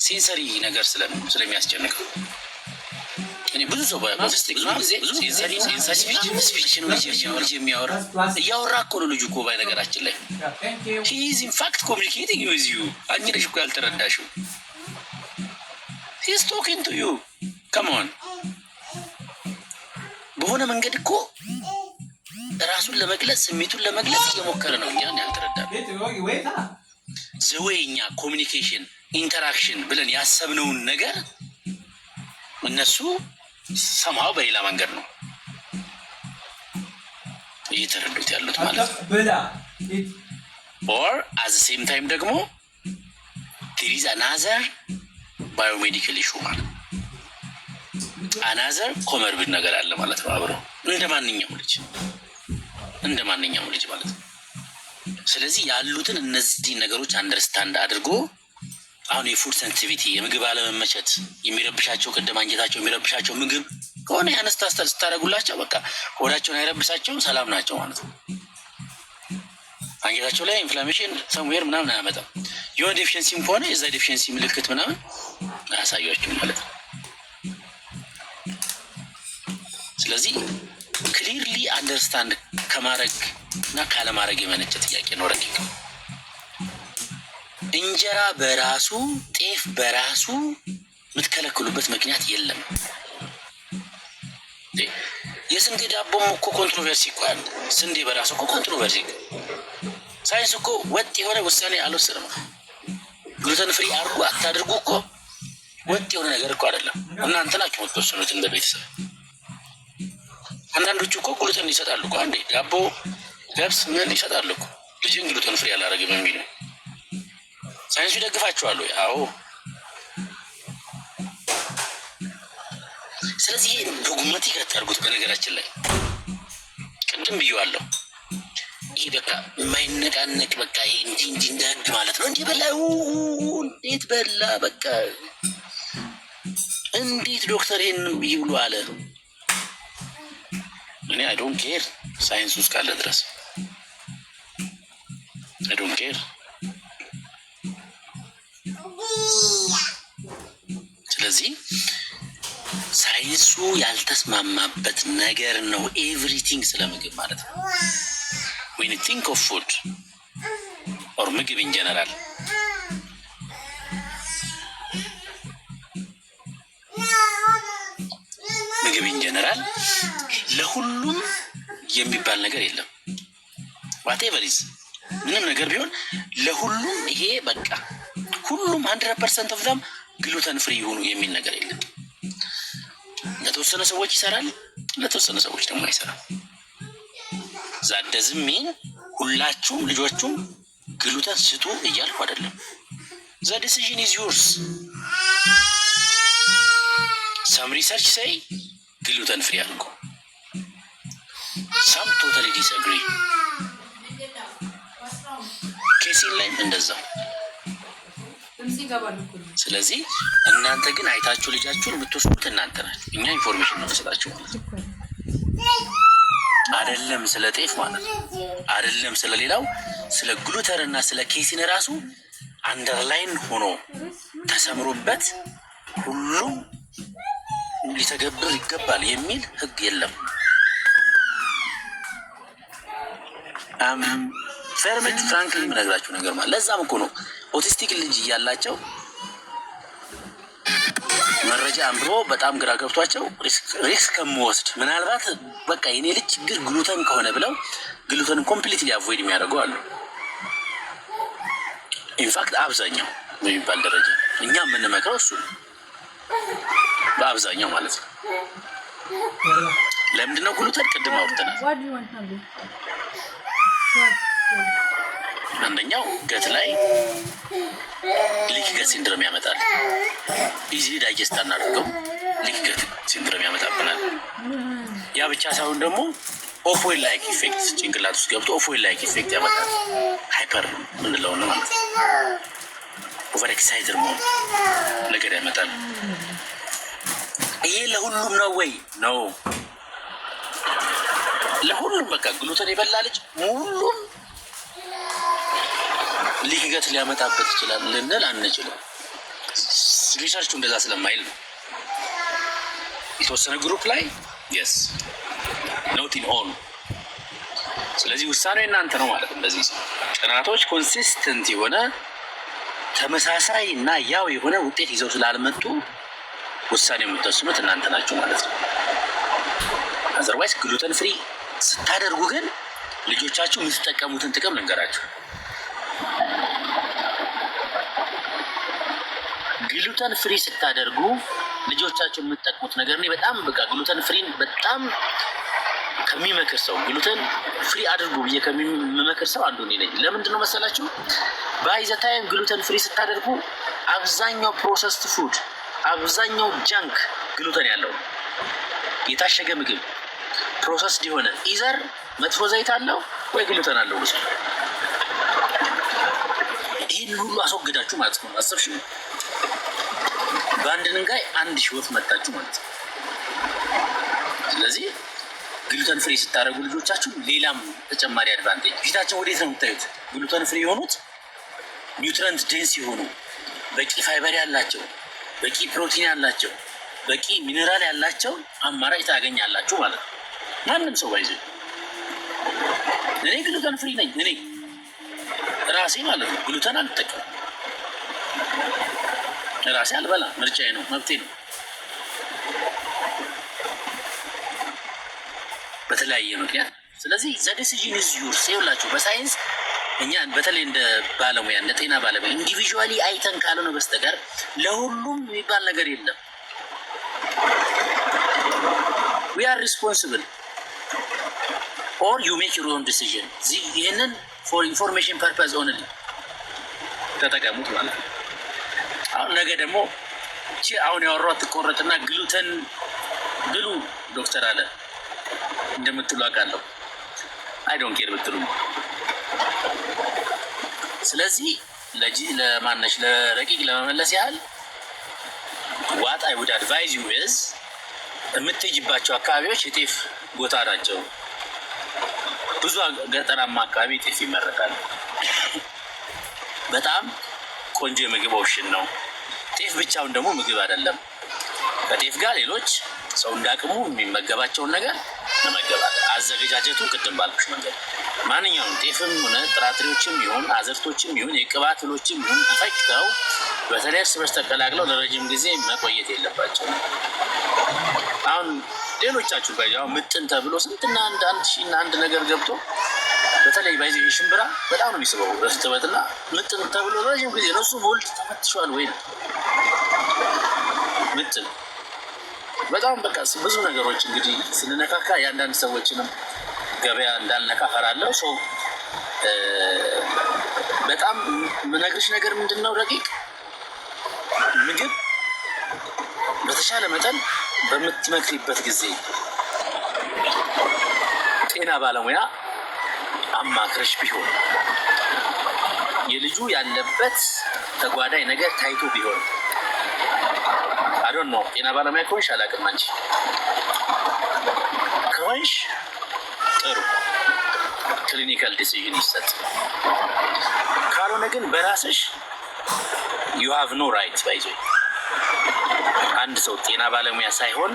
ሴንሰሪ ነገር ስለሚያስጨንቀው እኔ ብዙ ሰው በኦቲስቲክ ብዙ ሴንሰሪ ስፒች ነው ልጅ የሚያወራ እያወራ እኮ ነው ልጁ እኮ ባይ ነገራችን ላይ he is in fact communicating with you አንቺ ነሽ እኮ ያልተረዳሽው he is talking to you come on በሆነ መንገድ እኮ ራሱን ለመግለጽ ስሜቱን ለመግለጽ እየሞከረ ነው እኛን ያልተረዳነው ዘወይኛ ኮሚኒኬሽን ኢንተራክሽን ብለን ያሰብነውን ነገር እነሱ ሰማው በሌላ መንገድ ነው እየተረዱት ያሉት ማለት ነው or at the same time ደግሞ there is another biomedical issue ማለት another comorbid ነገር አለ ማለት ነው አብሮ እንደ ማንኛውም ልጅ ማለት ነው ስለዚህ ያሉትን እነዚህ ነገሮች አንደርስታንድ አድርጎ አሁን የፉድ ሴንሲቲቪቲ የምግብ አለመመቸት የሚረብሻቸው ቅድም አንጀታቸው የሚረብሻቸው ምግብ ከሆነ ያነስታስተር ስታደርጉላቸው በቃ ሆዳቸውን አይረብሳቸውም ሰላም ናቸው ማለት ነው አንጀታቸው ላይ ኢንፍላሜሽን ሰምዌር ምናምን አያመጣም የሆነ ዴፊሽንሲም ከሆነ የዛ ዴፊሽንሲ ምልክት ምናምን አያሳያቸው ማለት ነው ስለዚህ ክሊርሊ አንደርስታንድ ከማድረግ እና ካለማድረግ የመነጨ ጥያቄ ነው ረቂቅ እንጀራ በራሱ ጤፍ በራሱ የምትከለክሉበት ምክንያት የለም የስንዴ ዳቦም እኮ ኮንትሮቨርሲ እኮ አለ ስንዴ በራሱ እኮ ኮንትሮቨርሲ ሳይንስ እኮ ወጥ የሆነ ውሳኔ አልወሰንም ግሉተን ፍሪ አድርጉ አታድርጉ እኮ ወጥ የሆነ ነገር እኮ አይደለም እናንተ ናችሁ የምትወስኑት እንደ ቤተሰብ አንዳንዶቹ እኮ ግሉተን ይሰጣሉ እኮ አንዴ ዳቦ ገብስ ምን ይሰጣሉ እኮ ልጅን ግሉተን ፍሪ አላደረግም የሚሉ ሳይንሱ ይደግፋቸዋል ያው ስለዚህ ዶግማቲክ አታርጉት በነገራችን ላይ ቅድም ብዬዋለሁ ይሄ በቃ የማይነቃነቅ በቃ ይሄ እንዲህ እንዳግ ማለት ነው እንዲህ በላው እንዴት በላ በቃ እንዴት ዶክተር ይሄን ይብሉ አለ እኔ አይ ዶንት ኬር ሳይንስ ውስጥ ካለ ድረስ አይ ዶንት ኬር ስለዚህ ሳይንሱ ያልተስማማበት ነገር ነው ኤቭሪቲንግ ስለምግብ ማለት ነው when you think of food or ምግብ in general ምግብ in general ለሁሉም የሚባል ነገር የለም whatever is ምንም ነገር ቢሆን ለሁሉም ይሄ በቃ ሁሉም 100% of them ግሉተን ፍሪ ይሁኑ የሚል ነገር የለም ለተወሰነ ሰዎች ይሰራል ለተወሰነ ሰዎች ደግሞ አይሰራም that doesn't mean ሁላችሁም ልጆቹም ግሉተን ስጡ እያልኩ አይደለም the decision is yours some research say ግሉተን ፍሪ አድርጉ some totally disagree ኬሲን ላይ እንደዛው ስለዚህ እናንተ ግን አይታችሁ ልጃችሁን የምትወስዱት እናንተ ናችሁ እኛ ኢንፎርሜሽን ነው መስጣችሁ አይደለም ስለ ጤፍ ማለት አይደለም ስለ ሌላው ስለ ግሉተን እና ስለ ኬሲን ራሱ አንደርላይን ሆኖ ተሰምሮበት ሁሉም ሊተገብር ይገባል የሚል ህግ የለም ፈርመት ፍራንክሊ ምነግራችሁ ነገር ማለት ለዛም እኮ ነው ኦቲስቲክ ልጅ ያላቸው መረጃ አንብሮ በጣም ግራ ገብቷቸው ሪስክ ከመወስድ ምናልባት በቃ የኔ ልጅ ችግር ግሉተን ከሆነ ብለው ግሉተን ኮምፕሊትሊ አቮይድ የሚያደርጉ አሉ ኢንፋክት አብዛኛው በሚባል ደረጃ እኛ የምንመክረው እሱ በአብዛኛው ማለት ነው ለምንድነው ግሉተን ቅድም አውርተናል አንደኛው ገት ላይ ሊክ ገት ሲንድሮም ያመጣል ኢዚ ዳይጀስት አናደርገው ሊክ ገት ሲንድሮም ያመጣብናል ያ ብቻ ሳይሆን ደግሞ ኦፎይል ላይክ ኢፌክት ጭንቅላት ውስጥ ገብቶ ኦፎይል ላይክ ኢፌክት ያመጣል ሃይፐር ምንለው ነው ማለት ኦቨር ኤክሳይትድ መሆን ነገር ያመጣል ይሄ ለሁሉም ነው ወይ ነው ለሁሉም በቃ ግሉተን የበላ ልጅ ሁሉም ሊክ ገት ሊያመጣበት ይችላል ልንል አንችልም ሪሰርቹ እንደዛ ስለማይል ነው። የተወሰነ ግሩፕ ላይ የስ ኖት ኢን ኦል። ስለዚህ ውሳኔው እናንተ ነው ማለት ነው። እንደዚህ ጥናቶች ኮንሲስተንት የሆነ ተመሳሳይ እና ያው የሆነ ውጤት ይዘው ስላልመጡ ውሳኔ የምትወስኑት እናንተ ናችሁ ማለት ነው። አዘርዋይስ ግሉተን ፍሪ ስታደርጉ ግን ልጆቻችሁ የምትጠቀሙትን ጥቅም ልንገራችሁ። ግሉተን ፍሪ ስታደርጉ ልጆቻችሁ የምትጠቅሙት ነገር እኔ በጣም በቃ ግሉተን ፍሪን በጣም ከሚመክር ሰው ግሉተን ፍሪ አድርጉ ብዬ ከሚመክር ሰው አንዱ እኔ ነኝ። ለምንድን ነው መሰላችሁ? ባይዘታይም ግሉተን ፍሪ ስታደርጉ አብዛኛው ፕሮሰስድ ፉድ አብዛኛው ጃንክ ግሉተን ያለው የታሸገ ምግብ ፕሮሰስድ የሆነ ኢዘር መጥፎ ዘይት አለው ወይ ግሉተን አለው ውስጥ። ይህን ሁሉ አስወግዳችሁ ማለት ነው። አሰብሽ በአንድ ድንጋይ 1000 ወፍ መታችሁ ማለት ነው። ስለዚህ ግሉተን ፍሪ ስታደርጉ ልጆቻችሁ ሌላም ተጨማሪ አድቫንቴጅ ፊታቸው ወዴት ነው የምታዩት? ግሉተን ፍሪ የሆኑት ኒውትረንት ዴንስ የሆኑ በቂ ፋይበር ያላቸው፣ በቂ ፕሮቲን ያላቸው፣ በቂ ሚኔራል ያላቸው አማራጭ ታገኛላችሁ ማለት ነው። ማንም ሰው ባይዘ እኔ ግሉተን ፍሪ ነኝ እኔ ራሴ ማለት ነው። ግሉተን አልጠቀምም ራሴ አልበላም፣ ምርጫዬ ነው፣ መብቴ ነው። በተለያየ ምክንያት ስለዚህ ዘ ዲሲዥን ኢዝ ዩርስ ይኸውላችሁ። በሳይንስ እኛ በተለይ እንደ ባለሙያ እንደ ጤና ባለሙያ ኢንዲቪዥዋሊ አይተን ካልሆነ በስተቀር ለሁሉም የሚባል ነገር የለም። ዊ አር ሪስፖንሲብል ኦር ዩ ሜክ ዩር ኦን ዲሲዥን። ይህንን ፎር ኢንፎርሜሽን ፐርፐዝ ኦንሊ ተጠቀሙት ማለት ነው። አሁን ነገ ደግሞ አሁን ያወራሁት ትቆረጥና ግሉተን ብሉ ዶክተር አለ እንደምትሉ አውቃለሁ። አይ ዶንት ኬር ብትሉ። ስለዚህ ለማነሽ ለረቂቅ ለመመለስ ያህል ዋት አይ ውድ አድቫይዝ ዩ ኢዝ የምትሄጂባቸው አካባቢዎች የጤፍ ቦታ ናቸው። ብዙ ገጠራማ አካባቢ ጤፍ ይመረታል። በጣም ቆንጆ የምግብ ኦፕሽን ነው። ጤፍ ብቻውን ደግሞ ምግብ አይደለም። ከጤፍ ጋር ሌሎች ሰው እንዳቅሙ የሚመገባቸውን ነገር መመገባል። አዘገጃጀቱ ቅድም ባልኩሽ መንገድ ማንኛውም ጤፍም ሆነ ጥራጥሬዎችም ይሁን አዝርቶችም ይሁን የቅባት እህሎችም ይሁን ተፈጭተው በተለይ እርስ በርስ ተቀላቅለው ለረጅም ጊዜ መቆየት የለባቸው። አሁን ሌሎቻችሁ ባይዛው ምጥን ተብሎ ስንትና አንድ ነገር ገብቶ በተለይ ባይዚ ሽምብራ በጣም ነው የሚስበው ረስተበትና ምጥን ተብሎ ረጅም ጊዜ ነው። እሱ ሞልድ ተፈትሿል ወይ ምጥን በጣም በቃ ብዙ ነገሮች እንግዲህ ስንነካካ የአንዳንድ ሰዎችንም ገበያ እንዳልነካ ፈራለሁ። ሰው በጣም የምነግርሽ ነገር ምንድን ነው ረቂቅ ምግብ በተሻለ መጠን በምትመክሪበት ጊዜ ጤና ባለሙያ አማክረሽ ቢሆን የልጁ ያለበት ተጓዳኝ ነገር ታይቶ ቢሆን አዶን ነው። ጤና ባለሙያ ከሆንሽ አላውቅም፣ አንቺ ከሆንሽ ጥሩ ክሊኒካል ዲሲዥን ይሰጥ። ካልሆነ ግን በራስሽ ዩ ሃቭ ኖ ራይት ባይዞ አንድ ሰው ጤና ባለሙያ ሳይሆን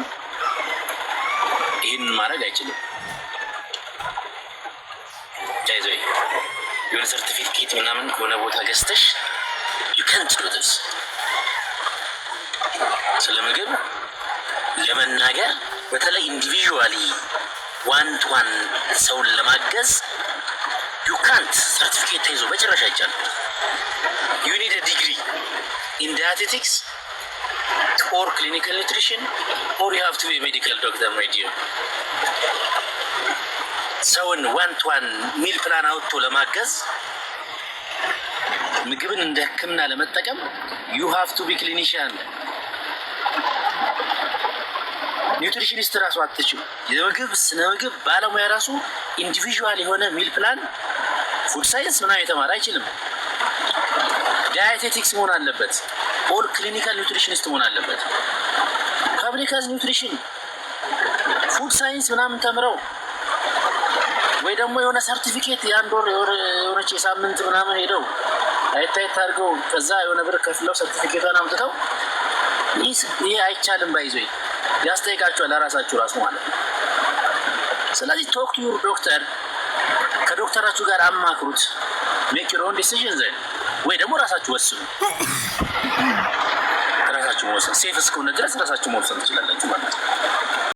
ይህንን ማድረግ አይችልም። ባይዞ የሆነ ሰርቲፊኬት ምናምን ከሆነ ቦታ ገዝተሽ ዩ ካንት ዱ ዲስ ስለ ምግብ ለመናገር በተለይ ኢንዲቪዥዋሊ ዋን ቱ ዋን ሰውን ለማገዝ ዩ ካንት ሰርቲፊኬት ተይዞ በጭራሽ አይቻልም። ዩ ኒድ አ ዲግሪ ኢን ዳያቴቲክስ ኦር ክሊኒካል ኒውትሪሽን ኦር ዩ ሃቭ ቱ ቢ ሜዲካል ዶክተር ሜዲዮ። ሰውን ዋን ቱ ዋን ሚል ፕላን አውጥቶ ለማገዝ ምግብን እንደ ሕክምና ለመጠቀም ዩ ሃቭ ቱ ቢ ክሊኒሽያን። ኒውትሪሽኒስት ራሱ አትችሉ። የምግብ ስነ ምግብ ባለሙያ ራሱ ኢንዲቪዥዋል የሆነ ሚል ፕላን ፉድ ሳይንስ ምናምን የተማረ አይችልም። ዳያቴቲክስ መሆን አለበት። ኦል ክሊኒካል ኒውትሪሽኒስት መሆን አለበት። ፐብሊክ ሄልዝ ኒውትሪሽን ፉድ ሳይንስ ምናምን ተምረው ወይ ደግሞ የሆነ ሰርቲፊኬት የአንድ ወር የሆነች የሳምንት ምናምን ሄደው አይታየት አድርገው ከዛ የሆነ ብር ከፍለው ሰርቲፊኬቷን አምጥተው ይሄ አይቻልም። ባይዞ ያስጠይቃችኋል ለራሳችሁ ራሱ ማለት ነው። ስለዚህ ቶክ ቱ ዩር ዶክተር፣ ከዶክተራችሁ ጋር አማክሩት። ሜክ ዩር ኦን ዲሲዥን ዘን፣ ወይ ደግሞ ራሳችሁ ወስኑ። ራሳችሁ መወሰን ሴፍ እስከሆነ ድረስ ራሳችሁ መወሰን ትችላላችሁ ማለት ነው።